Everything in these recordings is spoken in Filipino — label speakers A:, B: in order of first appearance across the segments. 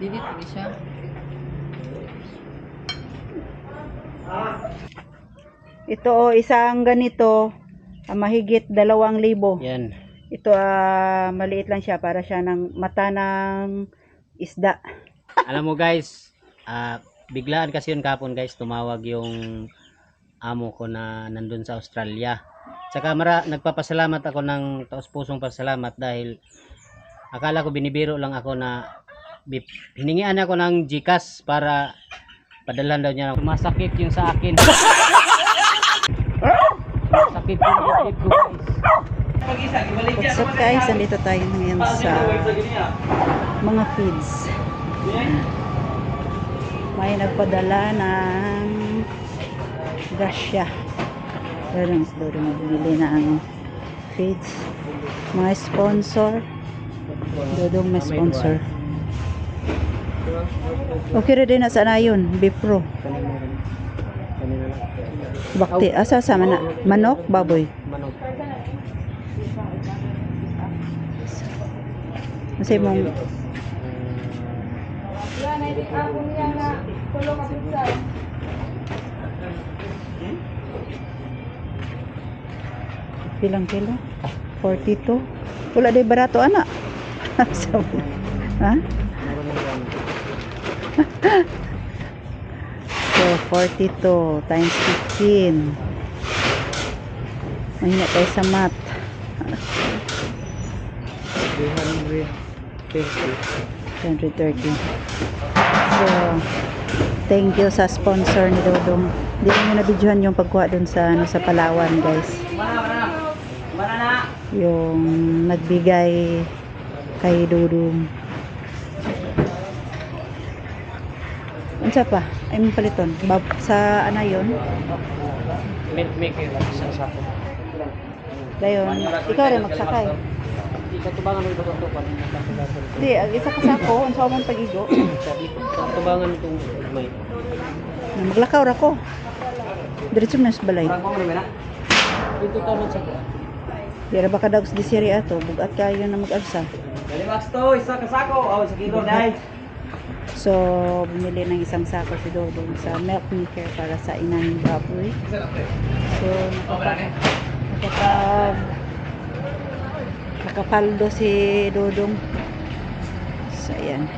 A: Dili lagi siya.
B: Ito isang ganito, mahigit 2,000.
C: Yan.
B: Ito maliit lang siya para siya ng mata ng isda.
C: Alam mo guys, biglaan kasi yun kapon guys, tumawag yung amo ko na nandun sa Australia. Tsaka nagpapasalamat ako ng taos-pusong pasalamat dahil akala ko binibiro lang ako na hiningian ako ng GCash para padalhan daw niya. Masakit yung sa akin. Sakit yung isip ko guys.
B: What's up guys, andito tayo ngayon sa mga feeds. May nagpadala ng grasya. Pero bumili ng feeds. Mga sponsor. Dodong may sponsor. Okay rin na sana yun, Bipro. Bakti, asa sama na? Manok, baboy.
C: Manok.
B: Kasi mong pilang kilo? 42. Wala day barato anak. So, ha? So 42 times 15. Mahina tayo sa math. 130. So, thank you sa sponsor ni Dodong. Hindi nyo na-videohan yung pagkuha dun sa, sa Palawan, guys. Yung nagbigay kay Dodong. Ano pa? Ay, may paliton. Sa ano yun?
C: Make sa sako.
B: Dayon, ikaw rin magsakay.
C: Sa tubangan mo ito
B: Hindi, isa ka sako, ang sa mong pag-igo.
C: sa tubangan itong may.
B: Maglakaw ra ko. Diretso na sa balay.
C: Ito tanong sa ko.
B: Dira baka daw sa disiri ato, bugat kayo na mag-agsa.
C: Dali max to, isa ka sako. Oh, sa kilo dai.
B: So, bumili ng isang sako si Dodong sa milk maker para sa inang baboy. So, nakapaldo si Dodong. So, ayan.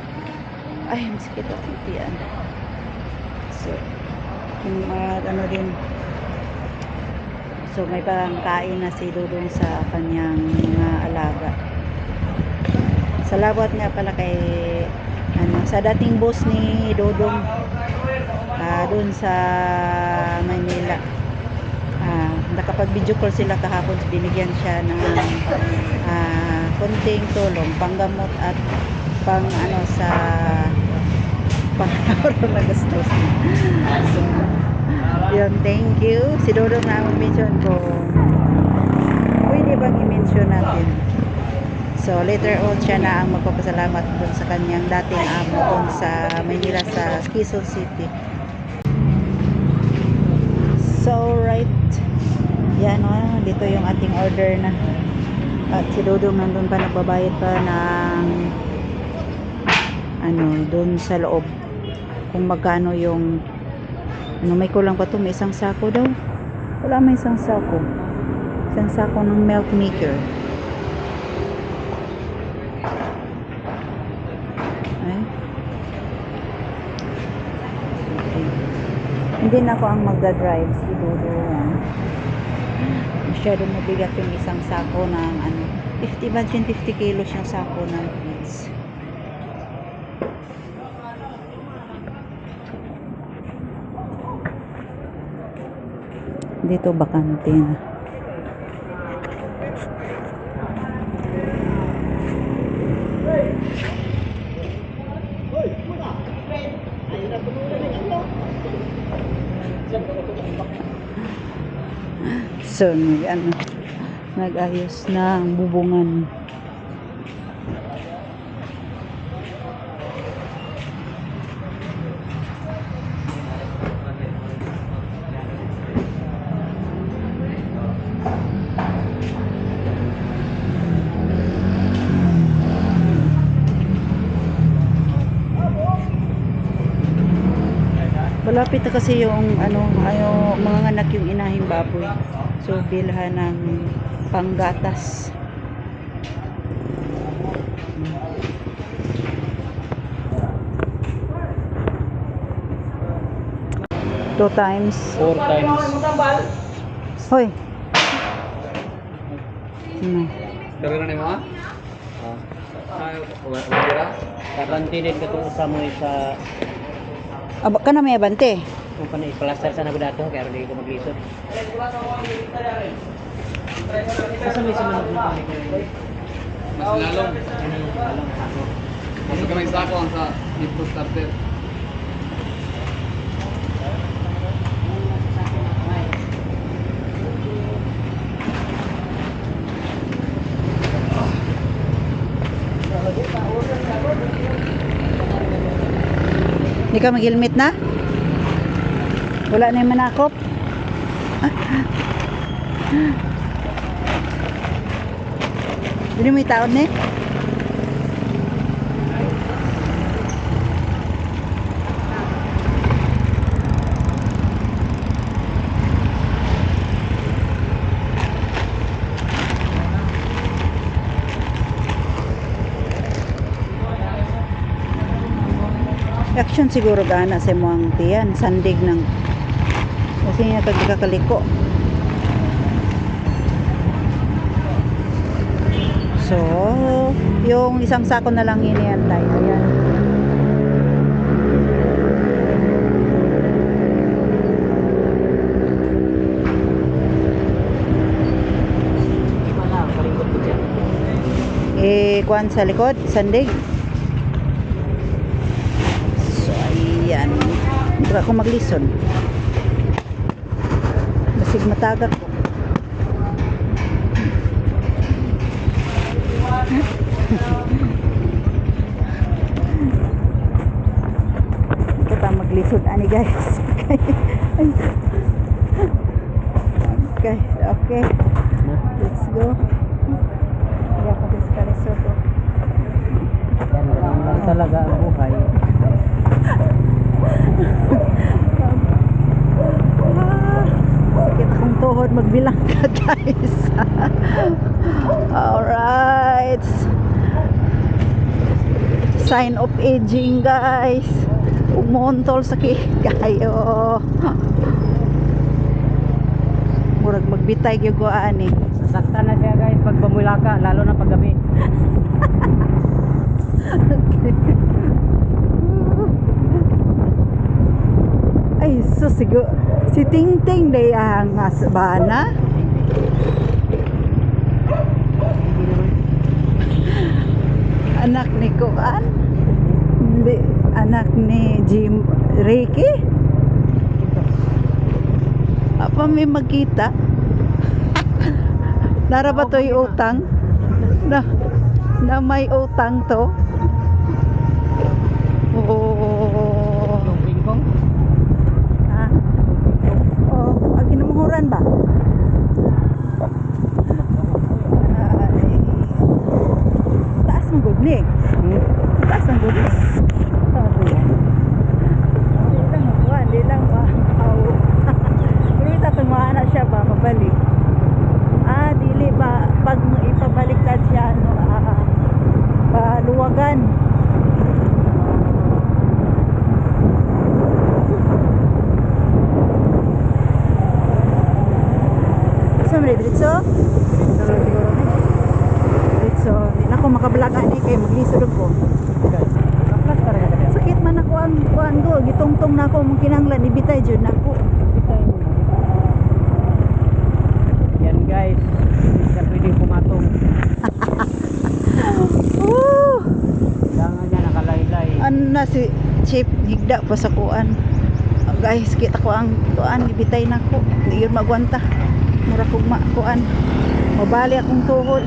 B: Ay, masikit ako yan. So, yung ano din. So, may pangkain na si Dodong sa kanyang mga alaga. Salamat nga pala kay sa dating boss ni Dodong doon sa Manila. Nakapag-video call sila kahapon, binigyan siya ng konting tulong, panggamot at pang ano sa pang-araw na gastos. So, yun, thank you. Si Dodong na mention ko. Pwede bang i-mention natin? So, later on siya na ang magpapasalamat dun sa kanyang dating amo dun sa Manila sa Quezon City. So, right. Yan dito yung ating order na. At si Dodong nandun pa, nagbabayad pa ng dun sa loob. Kung magkano yung may kulang pa to, may isang sako daw. Wala, may isang sako. Isang sako ng milk maker. Hindi na ako ang magdadrive, si Dodo yan. Masyadong mabigat yung isang sako ng 50 kilos yung sako ng feeds. Dito bakante na. So, nag-ayos na ang bubungan. Malapit na kasi yung mga anak yung inahing baboy. So bilhan ng panggatas. Two times.
C: 4 times.
B: Hoy. Hmm.
A: Pero na mo ha? Ay, wala.
C: Karantinid ka to sa mo sa
B: Aba ka na may abante.
C: kung pa i-plaster sa nago dato kaya hindi ko maglisod. Sa may sumunod na kami ko.
A: Mas lalong.
C: Alam ako.
A: Mas kamay sa ako ang sa dito starter.
B: Hindi ka mag-helmet na? Wala na yung manakop? Hindi mo itaon eh? Action siguro gana sa mga tiyan, sandig ng kasi niya kagkakaliko. So, yung isang sako na lang iniantay. Ayan.
C: Wala, palingkod ko dyan.
B: Kuan sa likod, sandig. So, ayan. Hindi ako maglison. Basig matagak ko. Ito pa maglisod ani guys. Okay. Okay. Let's go. Hindi ako diskalisod.
C: Yan lang talaga ang buhay.
B: Sakit akong tuhod, magbilang ka guys. Alright. Sign of aging guys. Umuntol sakit kayo. Murag magbitay yung guaan eh.
C: Sasaktan na siya guys pag pamula ka, lalo na pag gabi.
B: Ay, so siguro si Ting Ting day ang asbana. Anak ni Kuan. Hindi, anak ni Jim Ricky. Apa may magkita? Nara ba to'y utang? Na may utang to? Oh.
C: Yung pingpong.
B: Ah. Oh, ginumuhuran ba? Ay. Taas ng good ni. Taas ng good ni. Di lang ba? Pero itatumaan na siya ba? Mabalik. Dili ba? Pag ipabaliktad siya, paluwagan. Diretso? Diretso. Di na ako makabalagan eh kay maglisod ko. Sakit man ako ang kuan ko, gitungtong na ako mong kinanglan ibitay jud nako.
C: Yan guys, hindi siya pwedeng pumatong. Kailangan niya nakalaylay.
B: Ano na si Chip higda pa sa kuan. Guys, kita ko ang kuan ibitay nako. Di yun magwanta. Mura kong kuan. Mabali akong tuhod.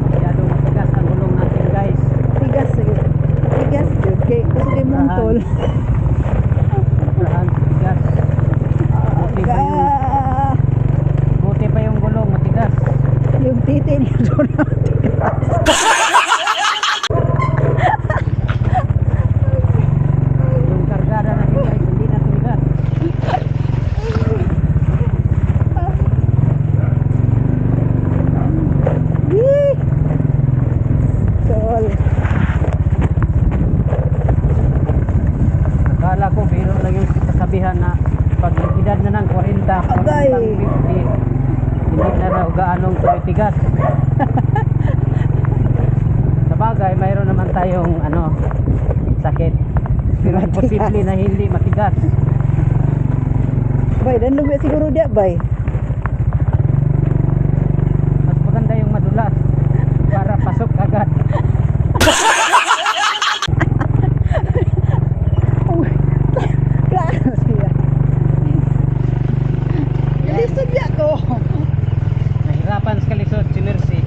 C: Masyadong matigas ang gulong natin guys.
B: Tigas jud kay gusto mo tol.
C: Sobrahan tigas.
B: Ah,
C: Buti pa yung gulong matigas.
B: yung titi niya doon.
C: Yung kargada natin guys, hindi na tumigas.
B: Yee! Tol.
C: Akala ko biro lang yung kasabihan na pag edad na ng 40,
B: Agay.
C: pag 50, hindi na raw gaanong tumitigas. Sa bagay, mayroon naman tayong sakit. Pero posible na hindi matigas.
B: Bay, dan lubi siguro dia, bay.
C: Mas maganda yung madulas para pasok agad.
B: Klaro siya. Lisod niya ko.
C: Nahirapan sa kalisod si Mercy.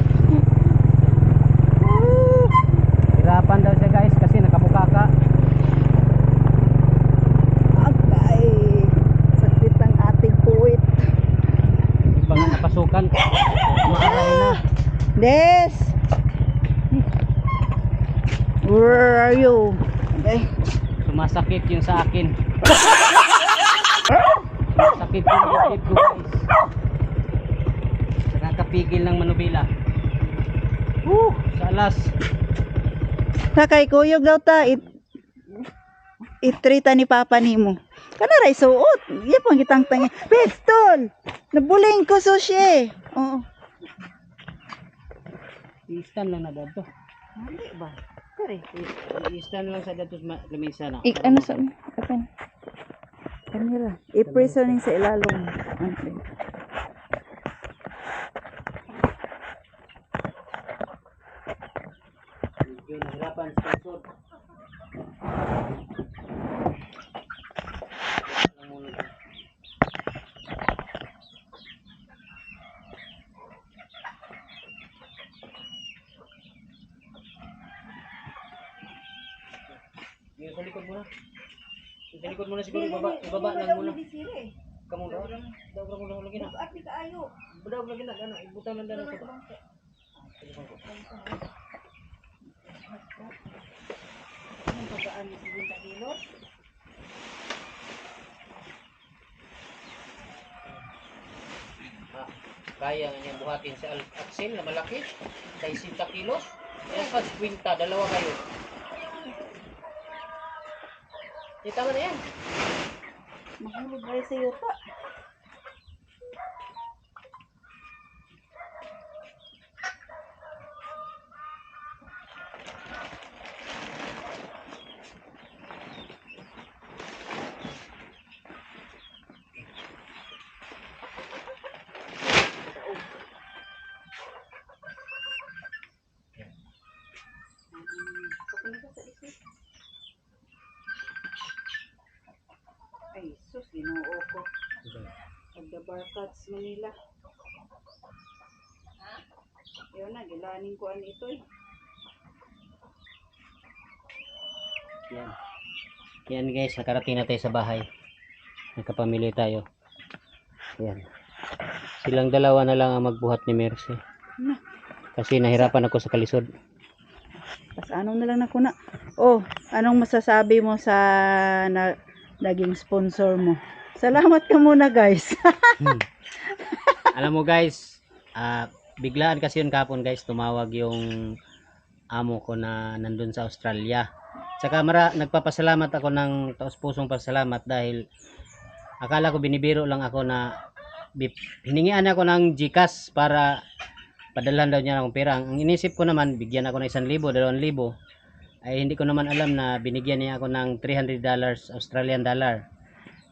C: Hirapan daw siya guys kasi nakabukaka.
B: Agay. Sakit ang ating puwit.
C: Ibang napasukan. Maaray na.
B: Des! Where are you? Okay.
C: Sumasakit yung sa akin. Sakit yung dibdib ko guys. Nakakapigil ng manubila. Sa alas.
B: Sakay kuyog daw ta. Itrita ni Papa nimo. Kana ray suot. Iya pang kitang tangi. Pistol! Nabuling ko sushi. Oo.
C: I-stand lang na dito.
B: Mali ba? Kare.
C: I-stand lang sa dito sa lamisa na.
B: Ano sa apan? Kamera. I-prison sa ilalong. Okay.
C: Medyo nahirapan sa kalisod. Sa likod muna. Sa likod muna siguro, ibaba lang muna. Kamu daw. Daw ka muna lagi na. Daw lagi na, gana. Ibutan lang dala sa bangka. Kaya nga niya buhatin sa axle na malaki. 60 kilos. Kaya pa 50, dalawa kayo. Tama na yan.
B: Mahulog ba sa yuta? Ay, sus, ginoo ko. Pagda-barcats Manila. Yun na, gilaning ko ano ito eh.
C: Yan. Yan guys, nakarating na tayo sa bahay. Nakapamili tayo. Yan. Silang dalawa na lang ang magbuhat ni Mercy. Kasi nahirapan ako sa kalisod.
B: Tapos anong na lang na kuna? Oh, anong masasabi mo sa naging sponsor mo? Salamat ka muna guys.
C: Alam mo guys, biglaan kasi yun kapon guys, tumawag yung amo ko na nandun sa Australia. Tsaka nagpapasalamat ako ng taos-pusong pasalamat dahil akala ko binibiro lang ako na hiningian ako ng GCash para padalhan daw niya akong pera. Ang inisip ko naman, bigyan ako ng 1,000, 2,000. Ay hindi ko naman alam na binigyan niya ako ng $300 Australian dollar.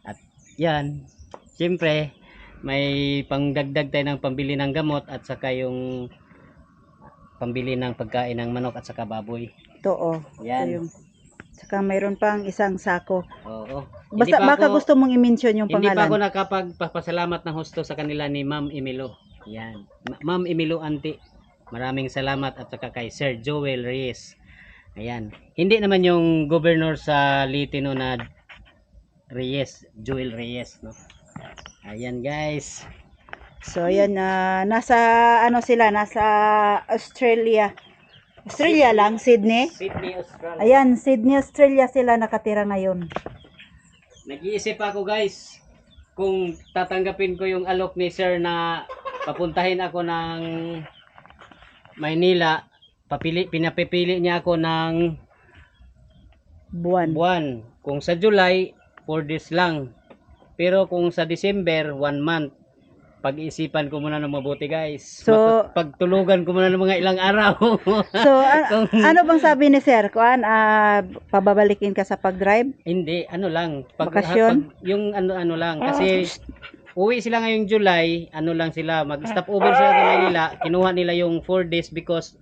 C: At yan, siyempre may pangdagdag tayo ng pambili ng gamot at saka yung pambili ng pagkain ng manok at saka baboy.
B: Ito oh.
C: Yan.
B: Ito yung, saka mayroon pang isang sako.
C: Oo.
B: Basta baka gusto mong i-mention yung
C: Hindi pa ako
B: pangalan.
C: nakapagpasalamat ng husto sa kanila ni Ma'am Emilo. Yan. Ma'am Emilo Auntie. Maraming salamat at saka kay Sir Joel Reyes. Ayan. Hindi naman yung governor sa Litino na Reyes, Joel Reyes, no? Ayan guys.
B: So ayan, nasa ano sila, nasa Australia. Australia lang, Sydney.
C: Sydney, Australia.
B: Ayan, Sydney, Australia sila nakatira ngayon.
C: Nag-iisip ako guys kung tatanggapin ko yung alok ni sir na papuntahin ako ng Maynila. Pinapipili niya ako ng buwan. Kung sa July, 4 days lang. Pero kung sa December, 1 month. Pag-iisipan ko muna ng mabuti guys.
B: So,
C: pagtulugan ko muna ng mga ilang araw.
B: So, ano bang sabi ni Sir? Kuan, pababalikin ka sa pag-drive?
C: Hindi, ano lang.
B: Bakasyon?
C: Yung ano lang. Kasi uwi sila ngayong July, ano lang sila. Mag-stop over sila sa Manila. Kinuha nila yung 4 days because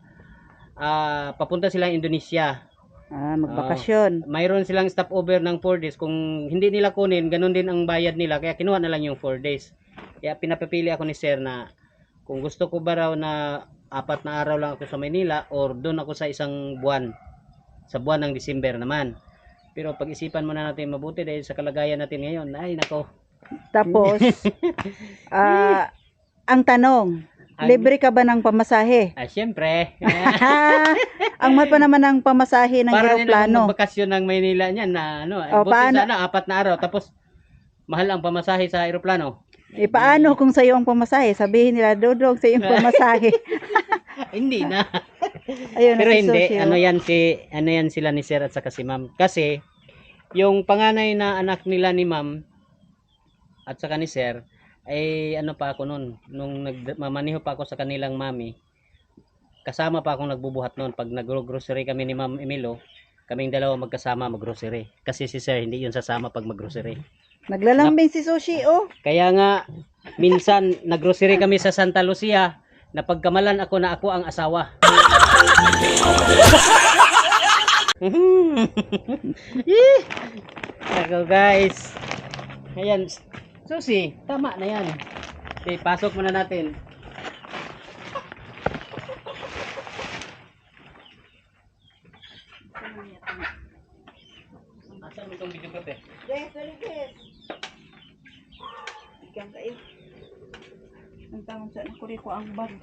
C: papunta sila Indonesia.
B: Magbakasyon.
C: Mayroon silang stop over ng 4 days. Kung hindi nila kunin, ganun din ang bayad nila. Kaya kinuha na lang yung 4 days. Kaya pinapipili ako ni Sir na kung gusto ko ba raw na 4 na araw lang ako sa Manila or doon ako sa isang buwan. Sa buwan ng December naman. Pero pag-isipan muna natin mabuti dahil sa kalagayan natin ngayon. Ay nako.
B: Tapos, ang tanong, libre ka ba ng pamasahe?
C: Siyempre.
B: Ang mahal pa naman ng pamasahe ng
C: Para
B: eroplano.
C: din bakasyon ng Maynila niyan na ano. Buti
B: paano?
C: sana 4 na araw. Tapos mahal ang pamasahe sa eroplano.
B: Paano kung sa'yo ang pamasahe? Sabihin nila, Dodong, sa'yo ang pamasahe.
C: Hindi na.
B: Ayun,
C: Pero
B: si
C: hindi,
B: Socio.
C: ano yan sila ni Sir at saka si Ma'am. Kasi yung panganay na anak nila ni Ma'am at saka ni Sir ay ano pa ako noon nung nagmamaneho pa ako sa kanilang mami. Kasama pa akong nagbubuhat noon pag nag-grocery kami ni Ma'am Emilo. Kaming dalawa magkasama mag-grocery. Kasi si Sir hindi yun sasama pag mag-grocery.
B: Naglalambing si Sushi, oh.
C: Kaya nga minsan nag-grocery kami sa Santa Lucia. Napagkamalan ako na ako ang asawa. Ako guys. Ayan. Susi, tama na yan. Okay, pasok muna natin. Asan mo itong video kape?
B: Yes, very good. Ikan kayo. Ang tanong sa nakuri ko ang bag.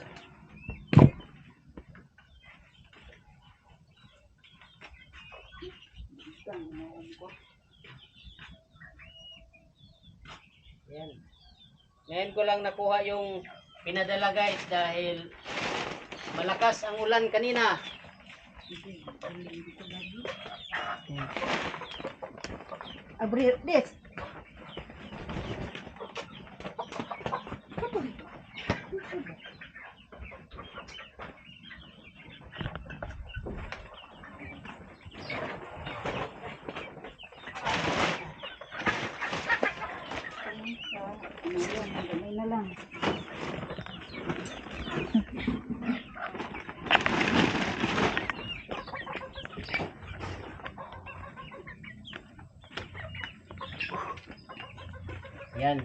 C: Yan. Ngayon ko lang nakuha yung pinadala guys dahil malakas ang ulan kanina.
B: Abri, this. Ano na lang.
C: Yan.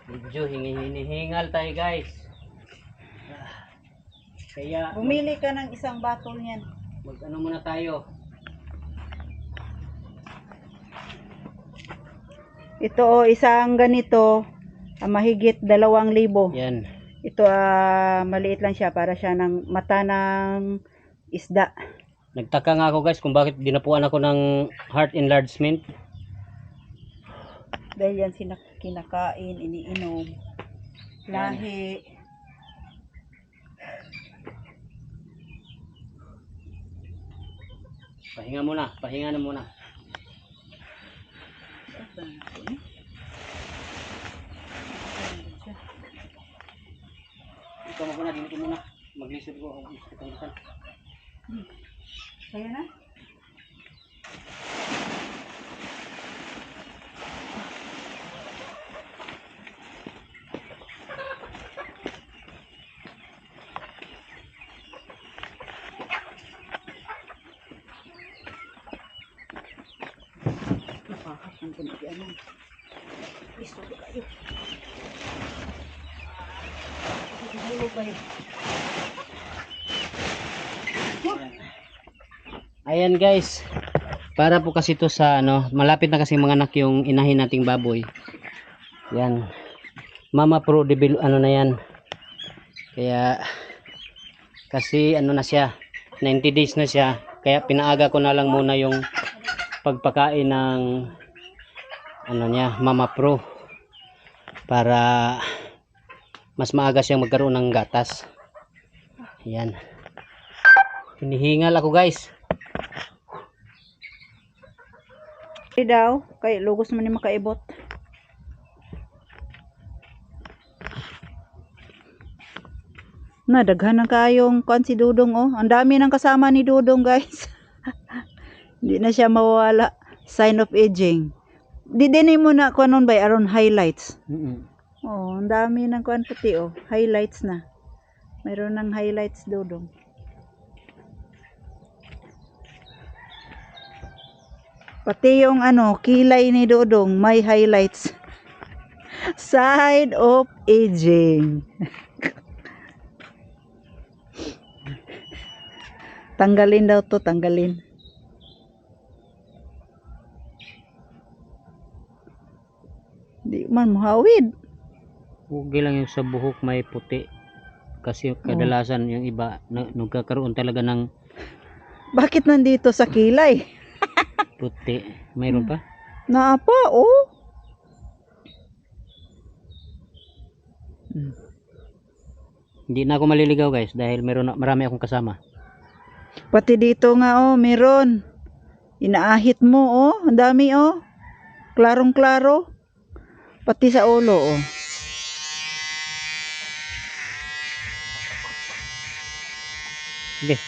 C: Medyo hinihingal tayo guys. Kaya
B: Bumili ka ng isang batol niyan.
C: mag-ano muna tayo.
B: Ito, isang ganito, mahigit 2,000.
C: Yan.
B: Ito, maliit lang siya para siya ng mata ng isda.
C: Nagtaka nga ako guys kung bakit dinapuan ako ng heart enlargement.
B: Dahil yan kinakain, iniinom, lahi.
C: Pahinga muna, pahinga na muna. Ikaw mo muna, dito muna. Maglisod ko.
B: Kaya na? Ang pinagyan mo. Listo ko kayo. Listo kayo.
C: Ayan guys. Para po kasi to sa ano, malapit na kasi mga anak yung inahin nating baboy. Yan. Mama Pro ano na yan. Kaya kasi ano na siya, 90 days na siya. Kaya pinaaga ko na lang muna yung pagpakain ng ano niya, Mama Pro. Para mas maaga siyang magkaroon ng gatas. Ayan. Hinihingal ako guys.
B: Daw, kay lugos man ni makaibot. Na daghan na kayong kuan si Dudong oh. Ang dami nang kasama ni Dudong guys. Hindi na siya mawala. Sign of aging. Di din mo na kuanon ba aron highlights. Oh, ang dami nang kuan puti oh. Highlights na. Mayroon ng highlights Dudong. Pati yung ano, kilay ni Dudong may highlights. Side of aging. Tanggalin daw to, tanggalin. Di man muhawid.
C: Okay lang yung sa buhok may puti. Kasi kadalasan yung iba nagkakaroon talaga ng
B: Bakit nandito sa kilay?
C: puti. Mayroon pa?
B: Naapa, oh.
C: Hindi na ako maliligaw guys dahil marami akong kasama.
B: Pati dito nga, oh, meron. Inaahit mo, oh. Ang dami, oh. Klarong-klaro. Pati sa ulo, oh.
C: Sige.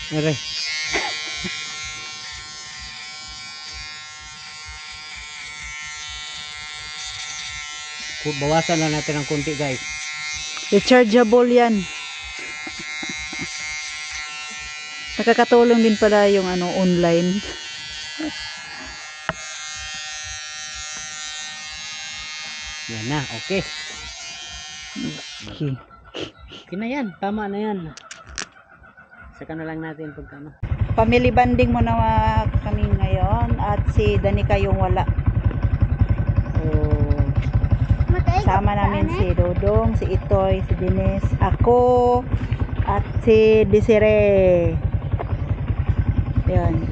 C: Aray. Bawasan na natin ng konti guys.
B: Rechargeable yan. Nakakatulong din pala yung ano, online.
C: Yan na, okay.
B: Okay.
C: Okay na yan, tama na yan. Saka na lang natin pagka ano.
B: Family banding mo na kami ngayon at si Danica yung wala. Sama namin si Dodong, si Itoy, si Dines, ako at si Desiree. Yan.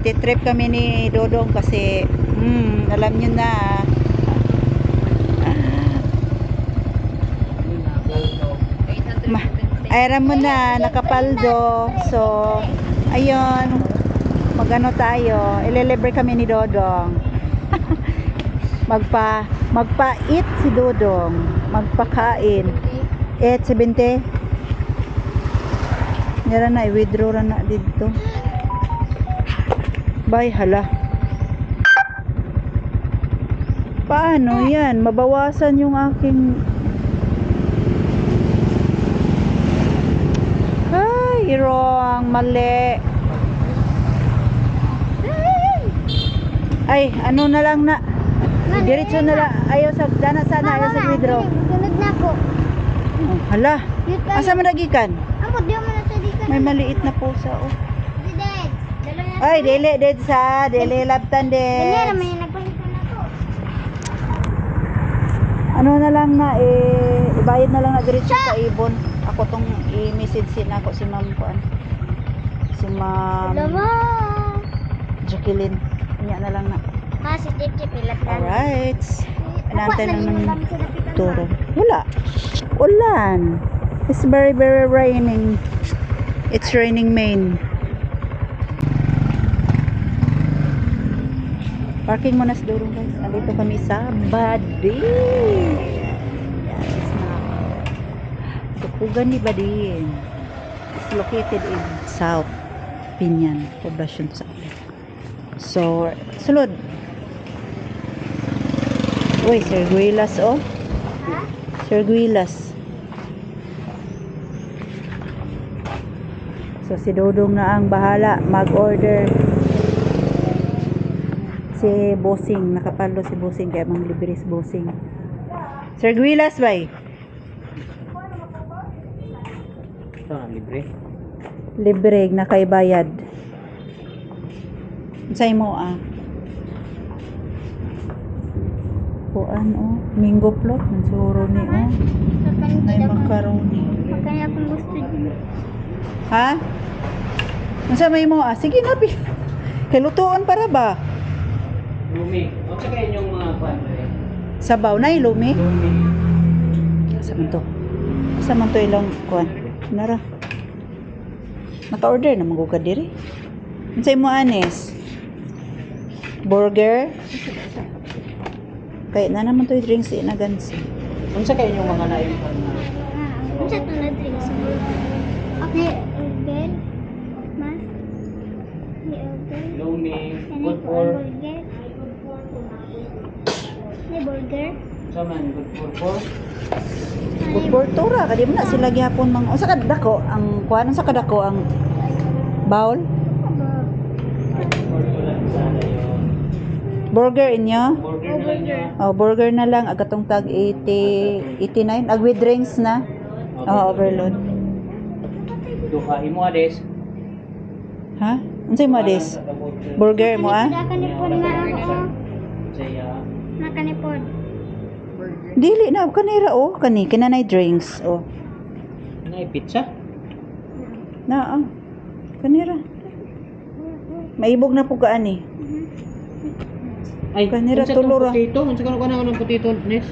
B: Titrip kami ni Dodong kasi alam nyo na ayran mo na nakapaldo. So ayun, magano tayo, ililibre kami ni Dodong. magpa-eat si Dodong, magpakain. 8.70. Nira na i-withdraw na dito. Bye, hala. Paano yan? Mabawasan yung aking ay, wrong, mali. Ay, ano na lang na. Diretso na lang. Ayaw sa dana sana, ayaw sa withdraw.
D: Sunod na ko.
B: Oh, hala. Asa man nagikan?
D: Amo, di mo na sa di ka.
B: May maliit na pusa oh.
D: Dad, dala na.
B: Ay, dili labtan
D: Dala
B: din.
D: may nagpalit na ko.
B: Ano na lang na ibayad na lang na diretso sa ibon. Ako tong i-message sin ako si Ma'am Kuan. Si Ma'am
D: Dama.
B: Jacqueline. Niya na lang na.
D: Si Titi pilat na.
B: Alright. Inaantay lang ng turo. Wala. Ulan. It's very very raining. It's raining main. Parking muna sa Durong guys. Andito kami sa Badi. Yes na. Tupugan ni Badin. It's located in South Pinyan, Poblacion sa. So, sulod. Uy, Sir Guilas oh. Sir Guilas. So, si Dodong na ang bahala mag-order. Si Bossing, nakapalo si Bossing kaya mang libre si Bossing. Sir Guilas bay.
C: Ito na, libre.
B: Libre, nakaibayad. Say mo kuan mango float, mansuro ni may macaroni.
D: Makanya akong gusto dyan.
B: Ha? Unsa may mo sige na kay lutuon para ba?
C: Lumi. O sa kayo yung mga kwan.
B: Sabaw na ilumi.
C: Lumi.
B: Sa man to ilang kuan. Nara. Naka-order na magugad diri. Unsay mo anes? Burger. Kaya na naman to yung drinks na gansi.
C: Unsa kayo yung mga naayong kwan na?
D: Ano sa ito na drinks? Okay, burger. Mas? Burger.
C: Lumi.
D: Ano
C: Good
D: po
C: for.
D: ang burger? May burger?
C: Sa man, good for.
B: Good for tura kadi mo na sila gihapon mang usa ka dako ang kuan sa kadako ang bowl. Burger inyo?
C: Burger na lang yun.
B: Oh, burger na lang agatong tag 80 89 ag with drinks na. Oh, overload.
C: Duha imo ades.
B: Ha? Unsay mo des? Burger mo
D: Nakanipod nga ako.
C: Saya.
D: Nakanipod.
B: Dili na kanira kani kinanay drinks
C: Nay pizza.
B: Na kanira. Maibog na po ka ani.
C: Ay,
B: Kanira
C: unsa tong
B: tulor,
C: potato. Unsa ka na ng potato, Nes?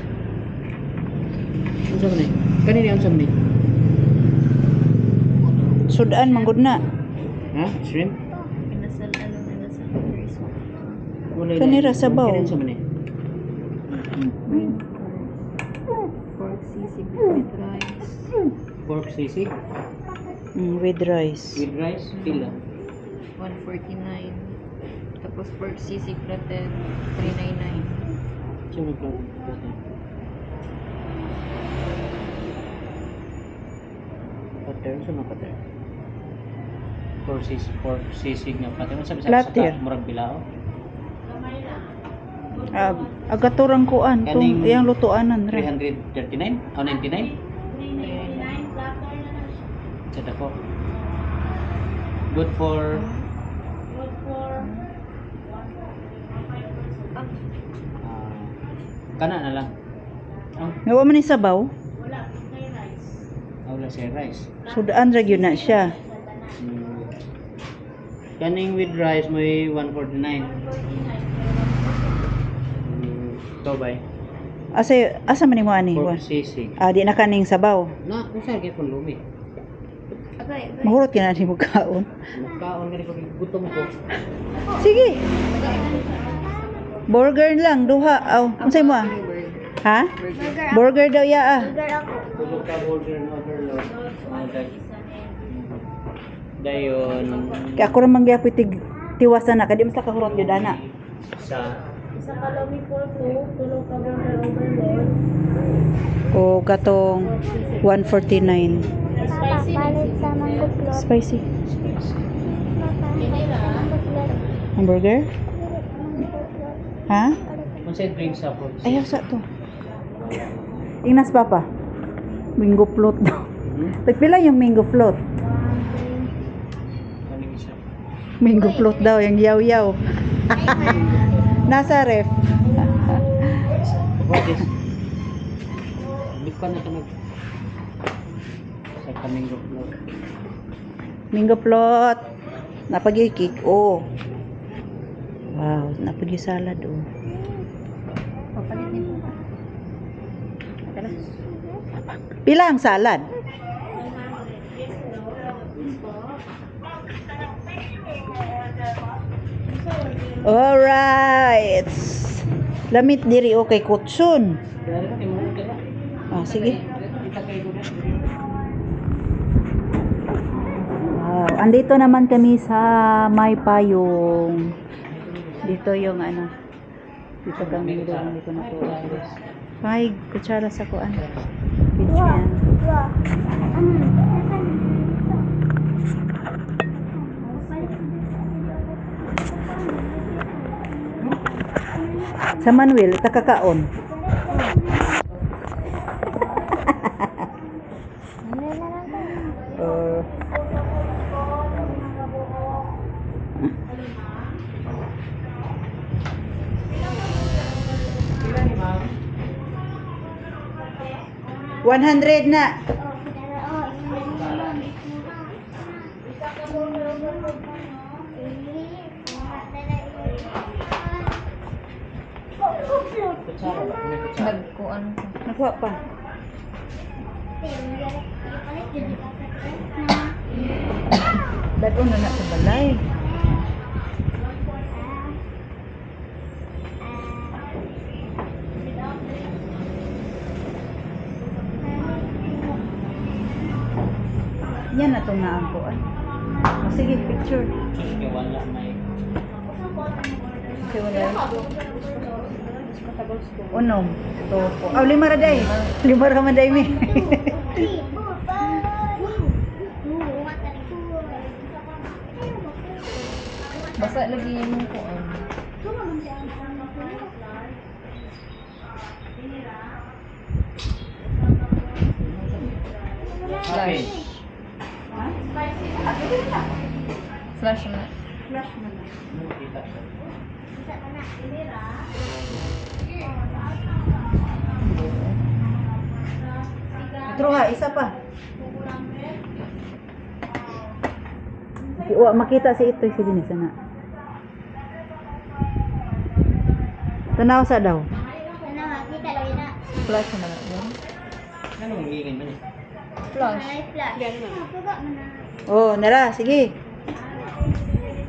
C: Unsa man ni? Kanina unsa man ni?
B: Sudan manggod na.
C: Ha? Shrimp? Wala na.
B: Kanira sabaw.
C: Kanina unsa man ni? Pork sisig
B: With rice.
C: with rice pila.
E: 149. Tapos pork sisig plated 399.
C: Sino ba? Pater, sino pater? Pork sisig nga pater. Unsa bisa
B: Platter.
C: murag bilao?
B: Agaturang kuan tong
C: Kaning
B: iyang lutuanan ra.
C: 339 o 99? Sada ko. Good for kana na lang.
B: Ngawa man ni sabaw.
C: Wala siya rice.
B: Sudan ra gyud na siya.
C: Kaning with rice may 149. To bay.
B: Asa man ni mo ani?
C: Pork sisig.
B: Di na kaning sabaw.
C: Na, usa gyud kun lumi.
B: Mahurot ka na ni mo kaon.
C: Kaon gani ko gutom ko.
B: Sige. Burger lang duha. Unsay mo? Ha?
D: Burger ako.
B: Burger daw ya
D: Burger ako.
C: Tulog ka burger na overload. Dayon
B: Kaya ako ra man gyapon tiwasan na kadi sa kahurot gyud ana.
C: sa
D: Sa kalami po to, tulog ka burger overload.
B: O katong 149.
D: Papalit sa mango float.
B: Spicy.
D: Mango float.
B: Hamburger? Ha?
C: unsay drink sa pork sisig.
B: Ayaw sa to. Ingnas papa. Mango float daw. Tagpila yung mango float.
C: Kaning isa.
B: Mango float daw yung yaw-yaw. Nasa ref.
C: What is? Di ka na kanag sa kaming float.
B: Mango float. Napag-cake. Wow, napag-salad
E: Papalit ni po.
B: Pila ang salad? Alright. Lamit diri kay Kutsun. Sige. Wow, andito naman kami sa may payong. Dito yung dito kami doon dito na po. May kutsara sa kuan. Fish yan. Sa Manuel, takakaon. Uh,
A: Pila ni ma'am?
B: 100 na.
A: Kutsara ba? May kutsara.
E: Nagkuan ko.
B: Nakuha pa. Dagko na na sa balay. Yan na itong naampuan. Oh, sige, picture.
C: Sige, wala may
B: Kasi wala. Unom. Topo. Oh, 5 ra day. 5 ra man day mi.
E: Basta lagi yung kuan.
C: okay.
E: Flash na.
C: Kita siya.
B: True ha, isa pa. Wa makita si ito si dinis na. Tanaw sa daw.
E: Flash na lang yun.
C: Anong hingin man eh?
E: Flash.
B: Oh, nara, sige.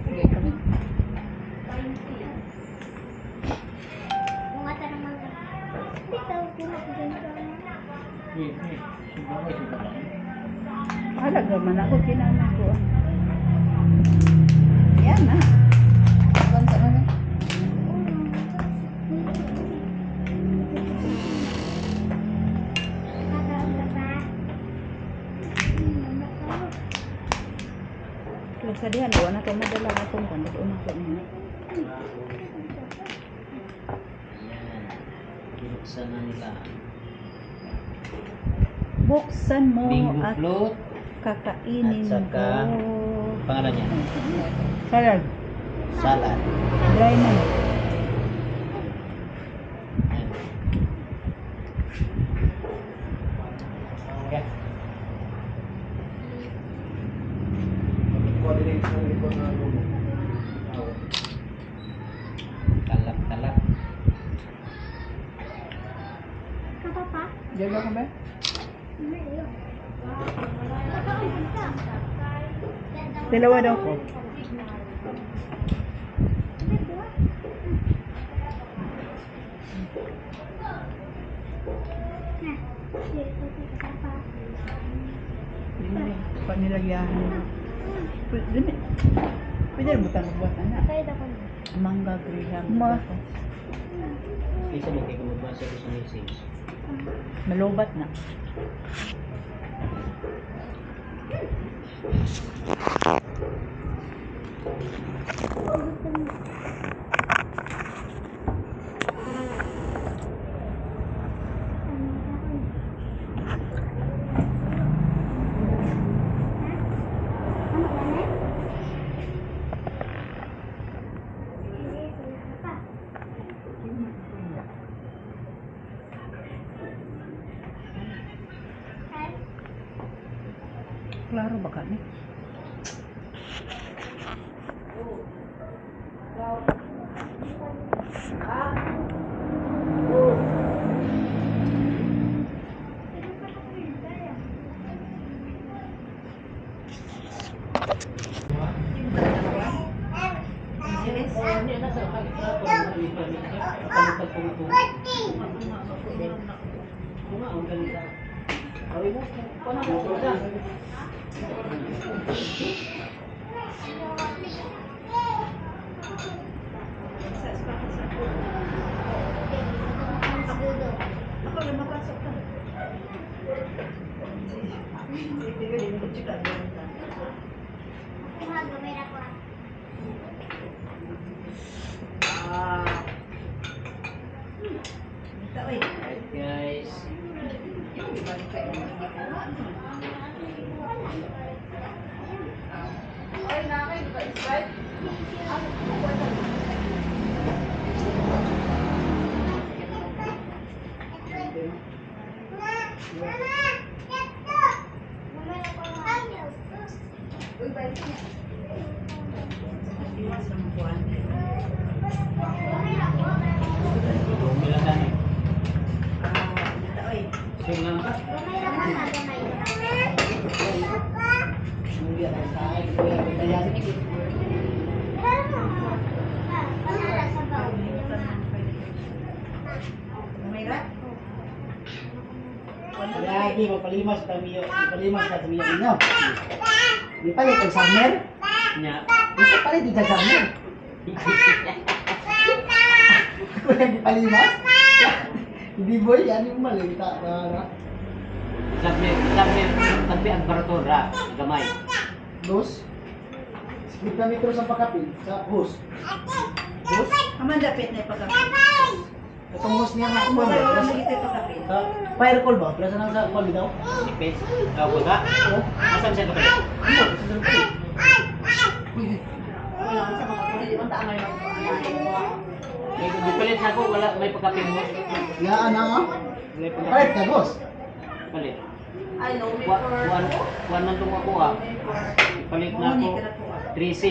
E: Sige kami.
B: Halag naman ako kinama ko. Yan na.
E: Bansa na na.
B: Sa dihan, doon na ito madala akong kung doon ako niya.
C: Ayan. Binuksan na nila.
B: Buksan mo
C: Bingo
B: at
C: float.
B: kakainin
C: At saka,
B: mo.
C: pangalan niya?
B: Salad.
C: Salad.
B: Dry na.
C: Ayan. Okay. Kalap-kalap.
B: Diyan ka ba? Dalawa daw ko. Panilagyahan. Pwede butang buat anak. Mangga graham.
C: Isa mo kay kumabasa ko sa message.
B: Malubat na. Klaro ba kami?
C: Alright guys.
F: Lagi mapalimas kami yo, mapalimas ka kami inyo. Di palit ang summer.
C: Nya.
F: Di palit ang summer. Ako yang dipalimas. Hindi boy, yan yung malita na.
C: Sabi ang baratora, gamay.
F: Dos. Split na metro sa pakapin, sa hose. Hose?
B: Aman dapit na ipagkakit.
F: Itong hose niya nga
B: Wala
F: ako.
B: wala sige ipagkakit.
F: Sa fire call ba? Pero saan sa call bitaw?
C: Ipis. Tawag ka?
F: Oo.
C: Asan siya kapalit?
F: Ano? Sa sarap.
C: May palit na ako, wala may pagkapin mo.
F: Yaan na nga.
C: May
F: Palit
C: pagkapin.
F: ka, boss.
C: Palit. Kuwan man itong ako ah. Palit na ako 3C.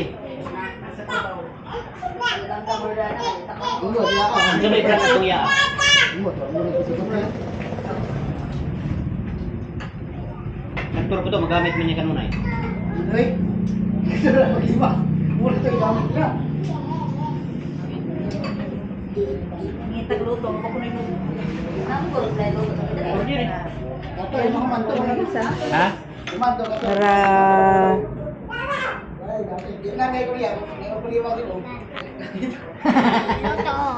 F: Ungod, yaan.
C: Ang may brand itong iya.
F: Ungod, ungod ko sa kapit.
C: Nagturo ko to, magamit mo niya kanunay.
F: Uy. Ito na mag-iba. Mura ito yung gamit niya.
B: Ngitag luto ako kuno yung
F: Kato, yung mga manto mo na isa.
C: Ha?
F: Yung manto, kato.
B: para
F: Yung nangay ko niya, yung pag-iwag ito.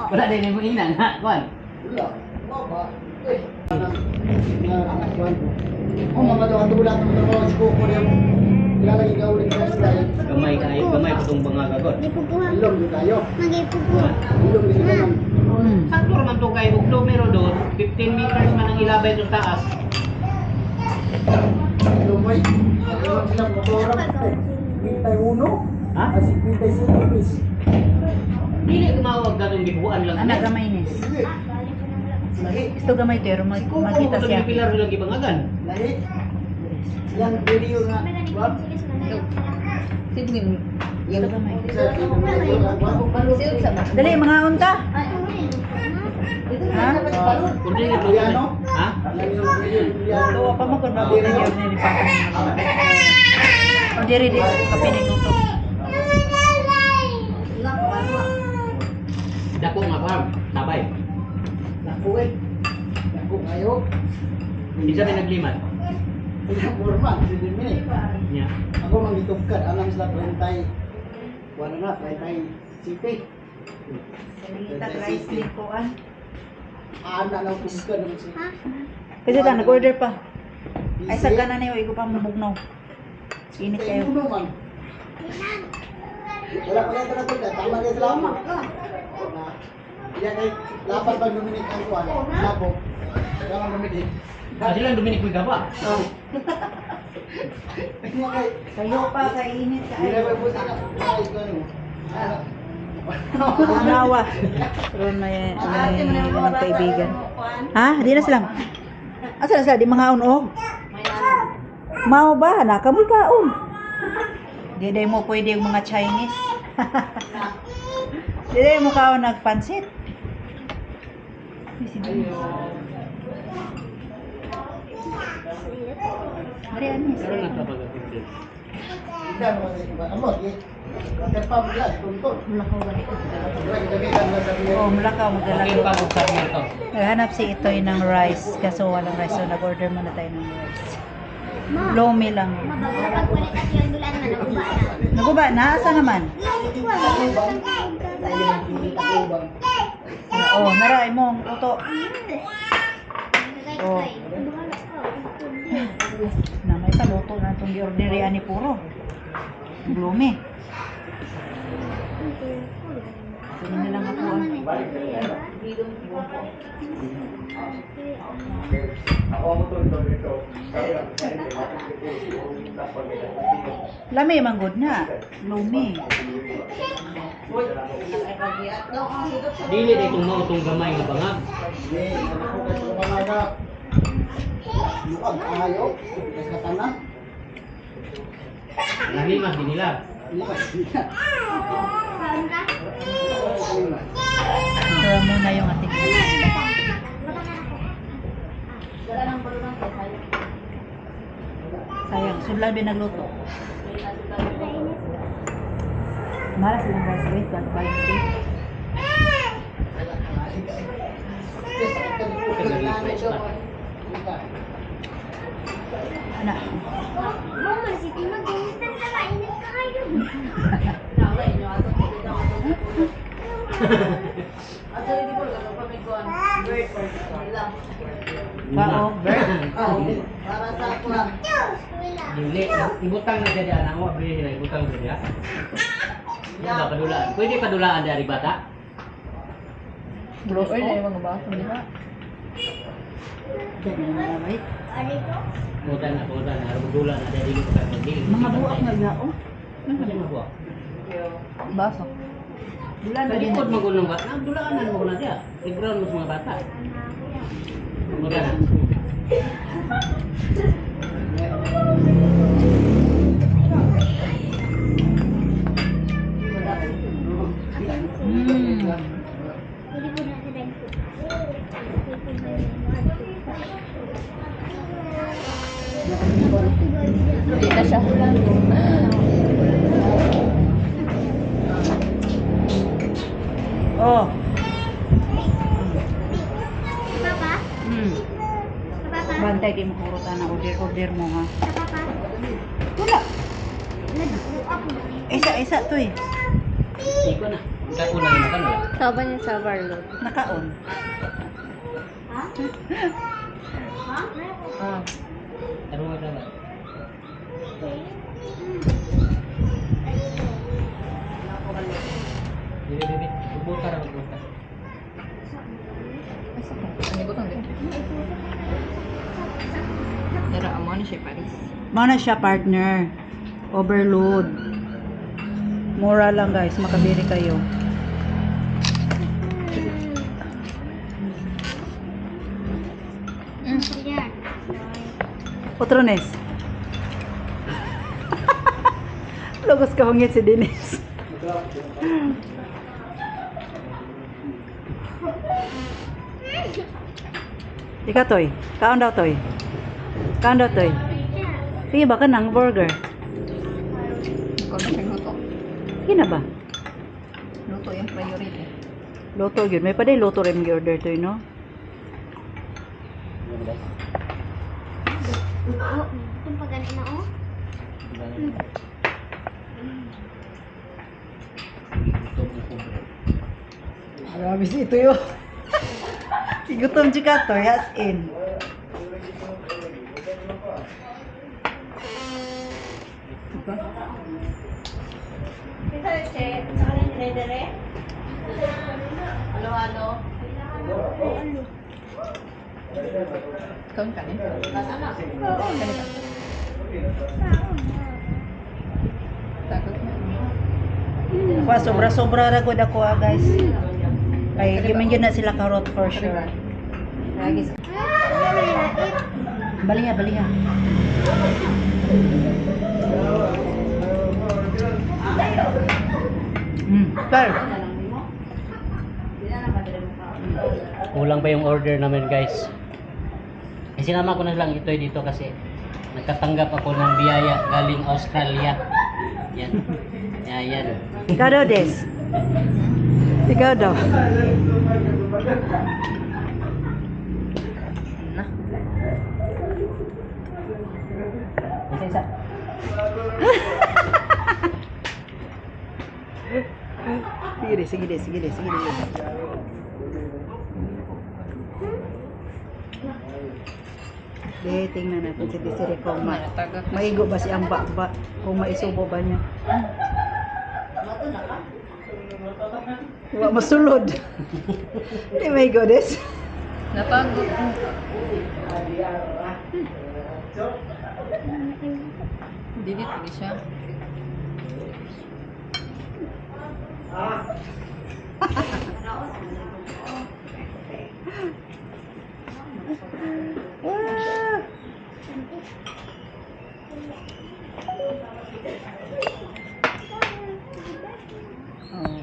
C: Wala din yung inan ha, kuwan.
F: Wala. Wala ba? Eh. Oh, mga doon, tulang ng mga mga sikuko niya. Ilalagay ka ulit sa slide.
C: Gamay ko itong mga gagot.
F: Ilong din tayo. Ilong din tayo.
C: Saan ko naman ito kayo? Uglo meron doon, 15 meters man ang ilabay itong taas.
F: Ilong mo eh. Ilong sila motora. 51.
C: Ha?
F: Kasi 55 piece.
C: Dili tumawag ganun, gibuan lang.
B: anak gamay ni.
F: Sige. Lahi.
B: Ito gamay pero magkita
C: Kung
B: siya.
C: yung pilar nila gibangagan.
F: Lahi. Yang video nga. Wag.
E: Sige,
B: Ito gamay.
F: Sa
B: Dali mga unta. Ha?
C: Kung dili ito
F: Piano?
C: Ha?
B: Tuwa pa mo kun bago na gyud ni papa. O diri di kapinig luto.
C: Dako nga farm, nabay.
F: Naku eh. Naku kayo.
C: Hindi sabi nagliman.
F: Tidak formal. Sige ni.
C: Nya.
F: Ako mangitubkan alam sila 30. Wala na 30 city.
B: Ngitag rice ni kuan.
F: Ana na piskan ng city.
B: Kasi ta nag-order pa. Ay sagana na niyo igo pa mumugnaw. Init kayo.
F: Uno man. Wala pala ito na tama kayo sa lama. Yan ay lapat pag luminik ang kuwan. Labo. Kaya luminik.
C: Ah, sila Dominic Wiga pa.
F: Oh.
B: Kayo pa kay init ka.
F: Hindi na buti na. Ay, ito ano.
B: Unawa. Ron may mga kaibigan. Ha? Di na sila. Asa na sila? Di mga unog. Mao ba? Nakamoy kaon. Di day mo pwede yung mga Chinese. Di day mo kaon nagpansit. Mari anis.
C: Pero nagpapag-approve.
F: Hindi mo amot eh. Kaya pa mula, tuntun.
B: Mulakaw gani.
F: Lagi gamitan lang sabi
B: Oh, mulakaw magdala.
C: Okay pa sa mo to.
B: Naghanap si Itoy ng rice. Kaso walang rice. So nag-order muna tayo ng rice. Lomi lang. Naguba na? Asa naman? Oh, naray mo. Luto. Oh. Na may paluto na itong di-order yan ni Puro. Lomi. Sige na lang ako. Lami man good na. Lumi.
C: Dili day kung mao tong gamay nga bangag.
F: Hindi, ako kasi kumamaga. Luwag ayaw. Kasi katanan.
C: Nahimas din nila.
B: Tara muna yung ating sayang, sudlan din nagluto. Malas lang guys, wait, balik din. Anak.
D: Mama, si Tima, gumistan ka ba? Init ka kayo.
B: Bao, Bert.
F: Para sa ako lang.
C: Dili, ibutang na siya diyan. Ako abri sila ibutang siya. Hindi ba padulaan? Pwede padulaan dari bata?
E: Bro, ay, na yung mga baso, di ba?
B: Diyan na mga wait.
C: Putan na. Harap padulaan na dari dito ka magdiling.
B: Mga buwak na yao.
C: Ano mga buwak?
E: Baso.
B: Bulan
C: Sa
B: na din.
C: likod magulong bata. Dulaanan mo na siya. I-ground mo sa mga bata. Mura na.
E: Hindi na siya.
B: Oh.
D: Papa? Papa?
B: Bantay di mo kurutan na order mo ha.
D: Papa?
B: Wala.
D: Nag-uap mo.
B: Isa to eh.
C: Iko na. Ikaw na naman wala.
E: Saban niya sa barlog.
B: Nakaon.
D: Ha? Ha?
E: Ah.
C: Ano mo dapat? Dili. Bubuta ra bubuta.
E: Ano ko din? Dara, amo ni siya Paris.
B: Mana siya partner. Overload. Mura lang guys, makabili kayo.
D: Yan.
B: Otrones. Logos ka hungit si Dennis. Ika toy. Kaon daw toy. Kaon daw toy. Sige ba ka ng burger?
E: Ikaw na siyang luto.
B: Kina ba?
E: Luto yung priority.
B: Loto yun. May paday loto rin mag-order toy, no?
D: Oh, itong pagano na oh.
B: Marami si ito yun. Igutom juga toy, as in. Diba?
E: Kaun ka ni? Takot na.
B: Ako, sobra-sobra ra gud ako guys. Kay giman yun na sila karot for sure. Lagi. Baliha. Par.
C: Kulang pa yung order namin guys. Sinama ko na lang ito dito kasi nagkatanggap ako ng biyaya galing Australia. Yan. Yan.
B: Ikaw daw, Des. Ikaw daw.
E: Na.
C: Isa.
B: Sige deh. Deh, tingnan natin si Desiree kung maigo ba siyang bakba, kung maisubo ba niya. Wa masulod. Di maigo, Des.
E: Napagod. Dili siya.
B: Oh.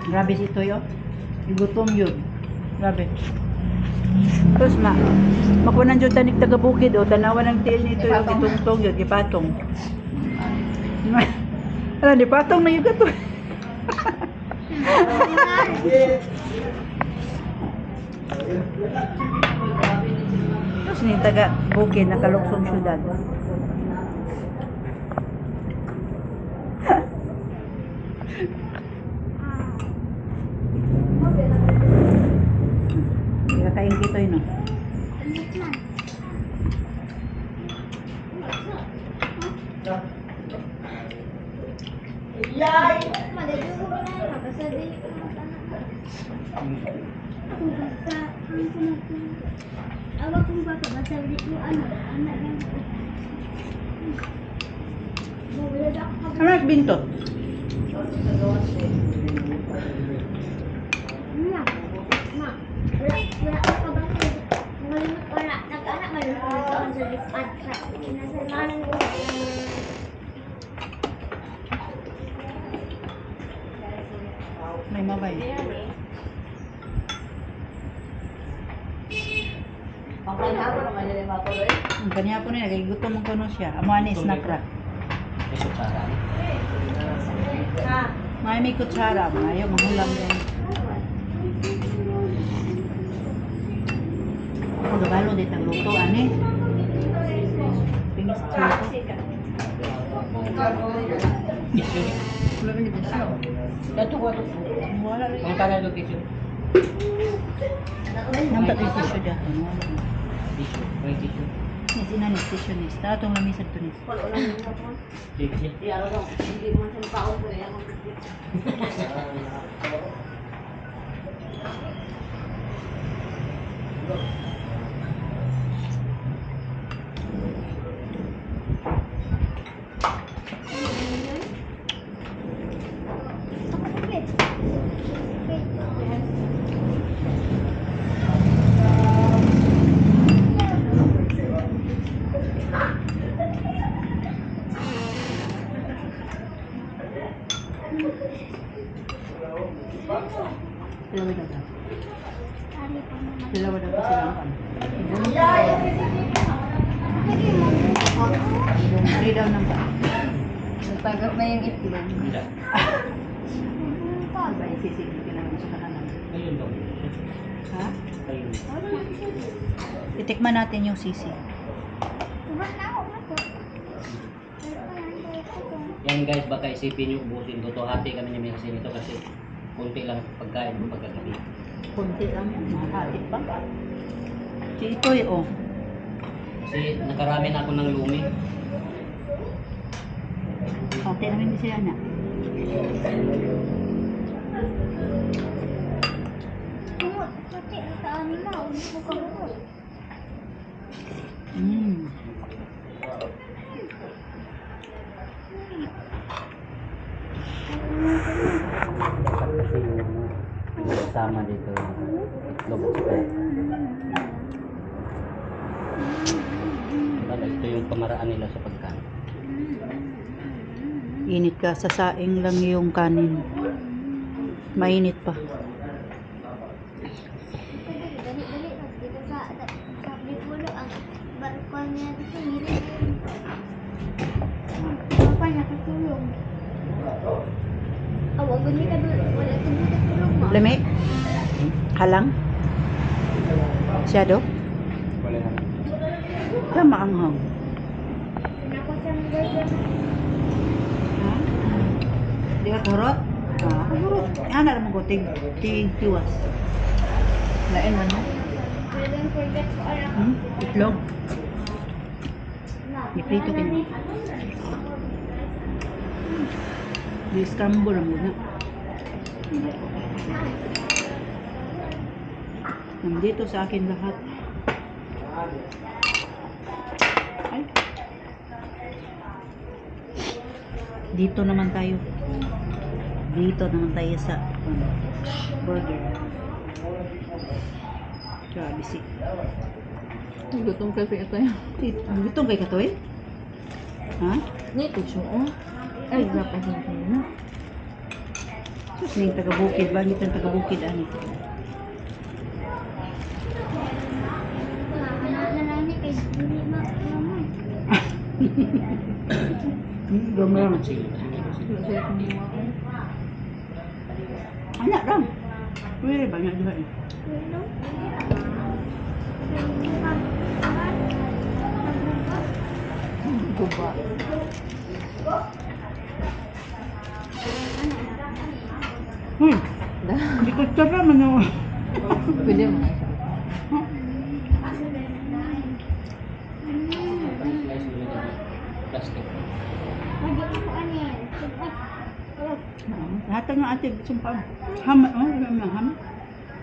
B: Grabe si Toyo. Gutom yun. Grabe. Tapos makunan dyan tanik taga bukid o tanawan ng tiil nito yung itungtong yun, ipatong. Alam, ipatong na yung gato. Tapos ni taga bukid, nakaluksong syudad. Kakain kito yun, no? Ano yung binto? May mabay. Ang kanya po nila, kaya gutom mong kuno siya. Amo ani snack ra.
C: May kutsara.
B: May kutsara, ayaw mahulam din. Ako gabalo din ang luto, ani. Pingis luto.
E: Wala ba nito siya?
C: Dato ko.
B: Wala rin.
C: Ang tagal yung tissue.
B: Nampak yung tissue dyan.
C: Tissue. May tissue.
B: Yes, inanis tissue nis. Tatong lamisag to nis. Dalawa daw ta. Dalawa daw ta silang kan. Ibong 3 daw nang pa.
E: Natagap na yung itlog.
C: Hindi.
B: Diba isisig ka naman sa kahanan.
C: Ayun daw.
B: Ha?
C: Ayun.
B: Titikman natin yung sisi.
C: Yan guys, baka isipin nyo ubusin ko to. Hati kami niya kasi nito kasi kunti lang pagkain ko pagkagabi.
B: Kunti lang. Mahati pa. Si Itoy, oh.
C: Kasi nakarami na ako ng lumi.
B: Hati namin din siya na. Mm.
C: Kasi yung kasama dito itlog at saka ito yung pamaraan nila sa pagkain.
B: Init ka, sasaing lang yung kanin. Mainit pa. Lami? Halang? Shadow?
C: Wala na.
B: Tama ang hang. Ha? Di ka turot? Ah, turot. Ano naman ko? Tiwas. Lain man mo? Itlog. Iprito kini. Di-scramble mo na. Nandito sa akin lahat. Ay. Dito naman tayo. Dito naman tayo sa burger. Grabe si.
E: Gutom kasi ito yun.
B: Gutom kay Katoy? Ha?
E: Nito siya, oh. Ay, dapat hindi na.
B: Sus, ning taga-bukid. Bangit ang taga-bukid, ani. Gamang.
E: Kasi kumuha ko.
B: Anak ram. Pwede banyak juga ni.
E: Guba. Dah.
B: Di ko cara mana.
E: Pwede mo nga siya.
C: Plastic.
B: Lahat ng ate sumpah. Ham, ham.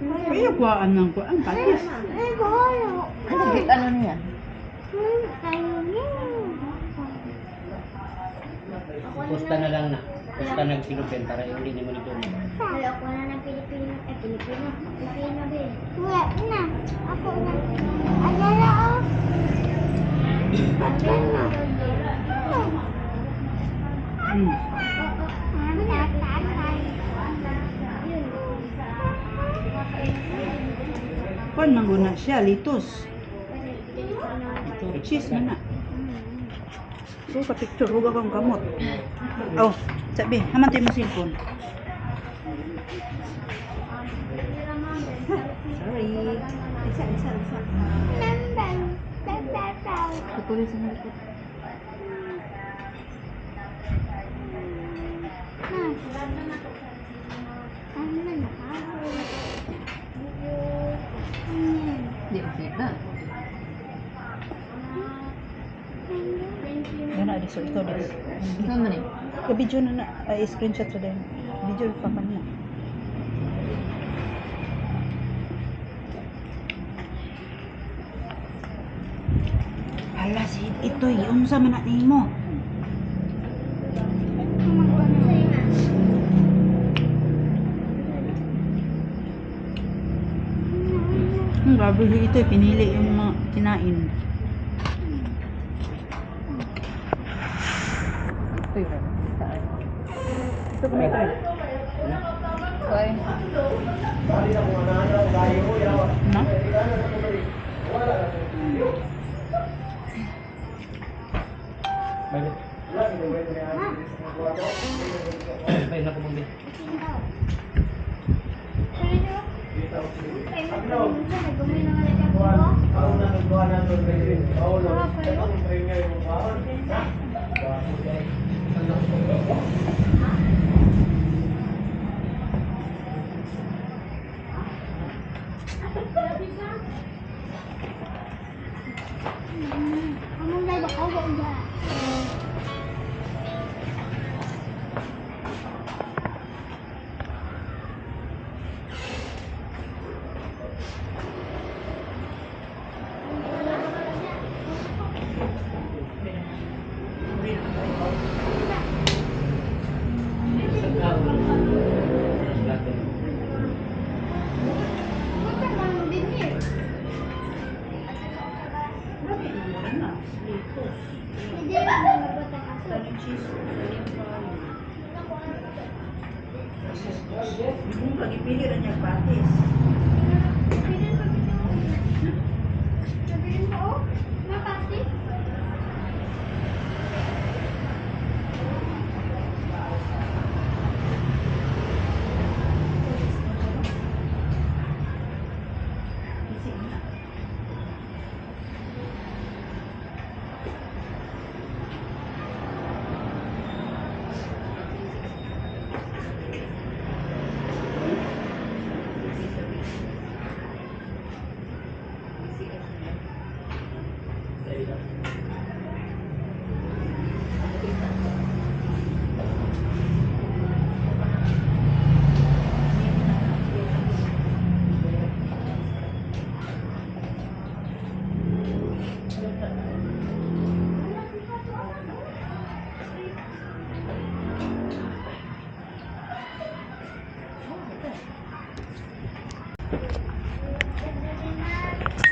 B: Kaya kuhaan ng kuhaan, patis.
E: Ano niya?
C: Pusta na lang na. Pusta na sinupin para hindi ni mo nito.
D: Wala ko na ng Pilipino. Pilipino. Pilipino din. Wala na. Ako na. Adala ako. Adala.
B: Kuan mangguna siya, litos. Cheese mana. So, ka-picture, huwag akong kamot. Oh, sabi, hamantay mo cellphone. Sorry. Isa.
E: Tutuloy sa malikot. Di makita.
B: Yan na, so ito din.
E: Saan man eh?
B: Ka-video na screenshot sa din. Video pa man na. Hala, si ito yung sa man natin mo. Grabe ito, pinili yung mga kinain.
E: Ito yun. Saan?
B: Ito kung ito.
E: Sorry.
B: Na?
C: Bayan na kumambi.
B: Yung pag-ipili rin niya patis.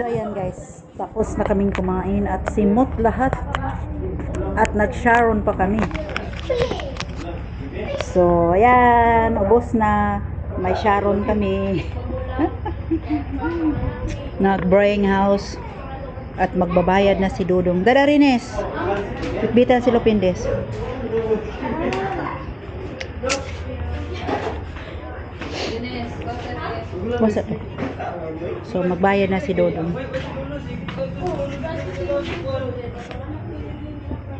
B: So ayan guys, tapos na kaming kumain at simot lahat at nag-sharon pa kami. So ayan, ubos na, may sharon kami. Nag-braying house at magbabayad na si Dudong. Dada Rines, bitbitan si Lopindes. What's up? So magbayad na si Dodong.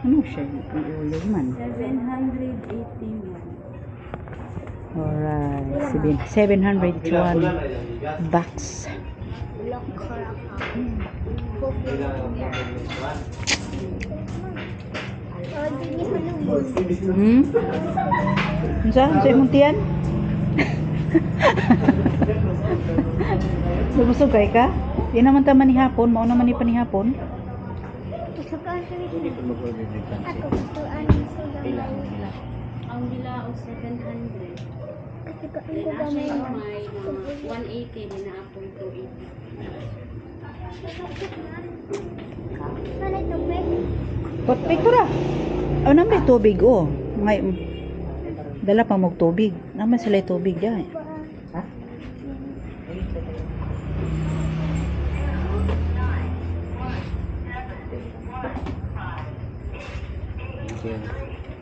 B: Ano siya? Ulo man.
E: 781.
B: Alright. 701 bucks. Unsa? Unsa imong tiyan? Busog kay ka? Di naman ta manihapon, mao naman ni panihapon.
E: Ang nila o 700. Nasa may 180 din na apong 280.
B: Pot pictura. Oh, naman tubig oh. Ngay dala pa mog tubig. Naman sila tubig diyan. Ha?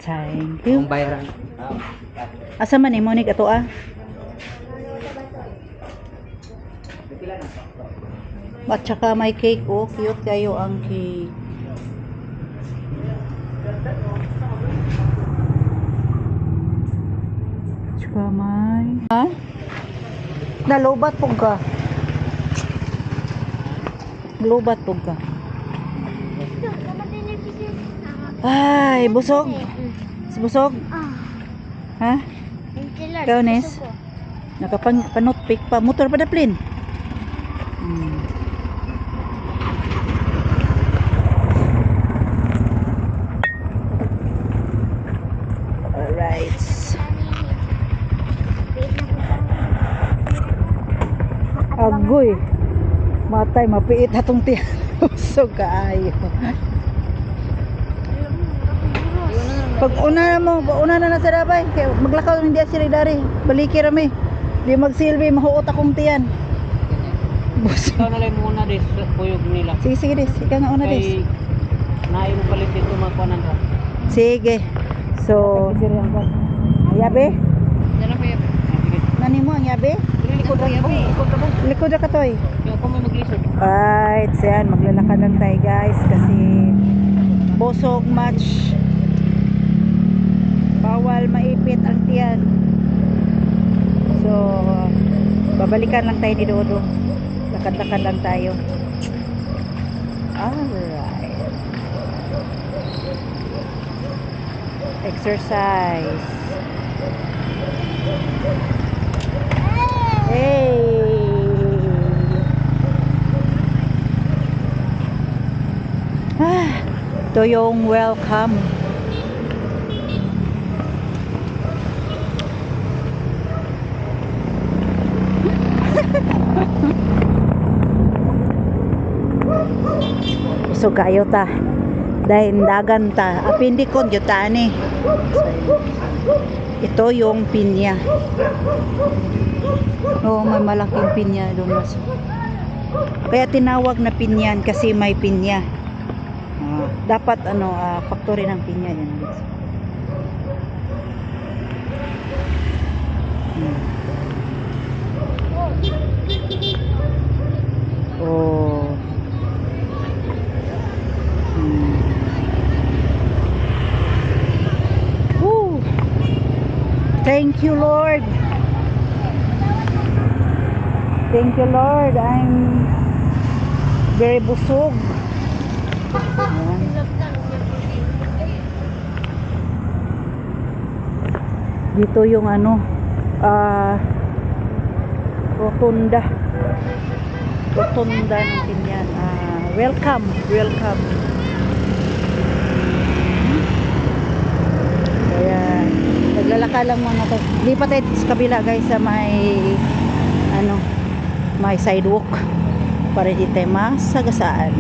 B: Thank you.
A: Ang bayaran.
B: Asa man ni Monique ato ah? At saka may cake oh, cute kayo ang cake. Tsaka may... Ha? Nalobat po ka. Lobat po ka. Ay, busog. Busog? Ha? Ikaw, Nes? Nakapanotpick pa. Motor pa daplin. Alright. Agoy. Matay, mapiit hatong tiyan. Busog kaayo. Pag una na sa dabay, kaya maglakaw ng diya sila dari. Baliki rami. Di magsilbi, mahuot akong tiyan. Busog.
C: Ikaw na lang muna des, puyog nila.
B: Sige, sige des. Ikaw nga una des.
C: Kay naay mo palit dito magkuanan ka.
B: Sige. So, yabe?
E: Dala ko yabe.
B: Nani mo ang yabe?
E: Likod ang yabe.
B: Likod na katoy.
C: Yung ako may maglisod.
B: Right, so yan, maglalakad lang tayo guys kasi busog much. Bawal maipit ang tiyan. So, babalikan lang tayo ni Dodo. Lakad-lakad lang tayo. Alright. Exercise. Hey! Ito yung welcome. So kayo ta. Dahil dagan ta. Apindi ko juta ni. Ito yung pinya. Oh, may malaking pinya doon. Kaya tinawag na pinyan kasi may pinya. Dapat factory ng pinya yan. Oh. Woo. Thank you, Lord. Thank you, Lord. I'm very busog. Ayan. Dito yung rotunda ng Pinyan. Welcome. Ayan. Naglalaka lang mga to. Lipat tayo sa kabila guys sa may may sidewalk. para di tayo masagasaan.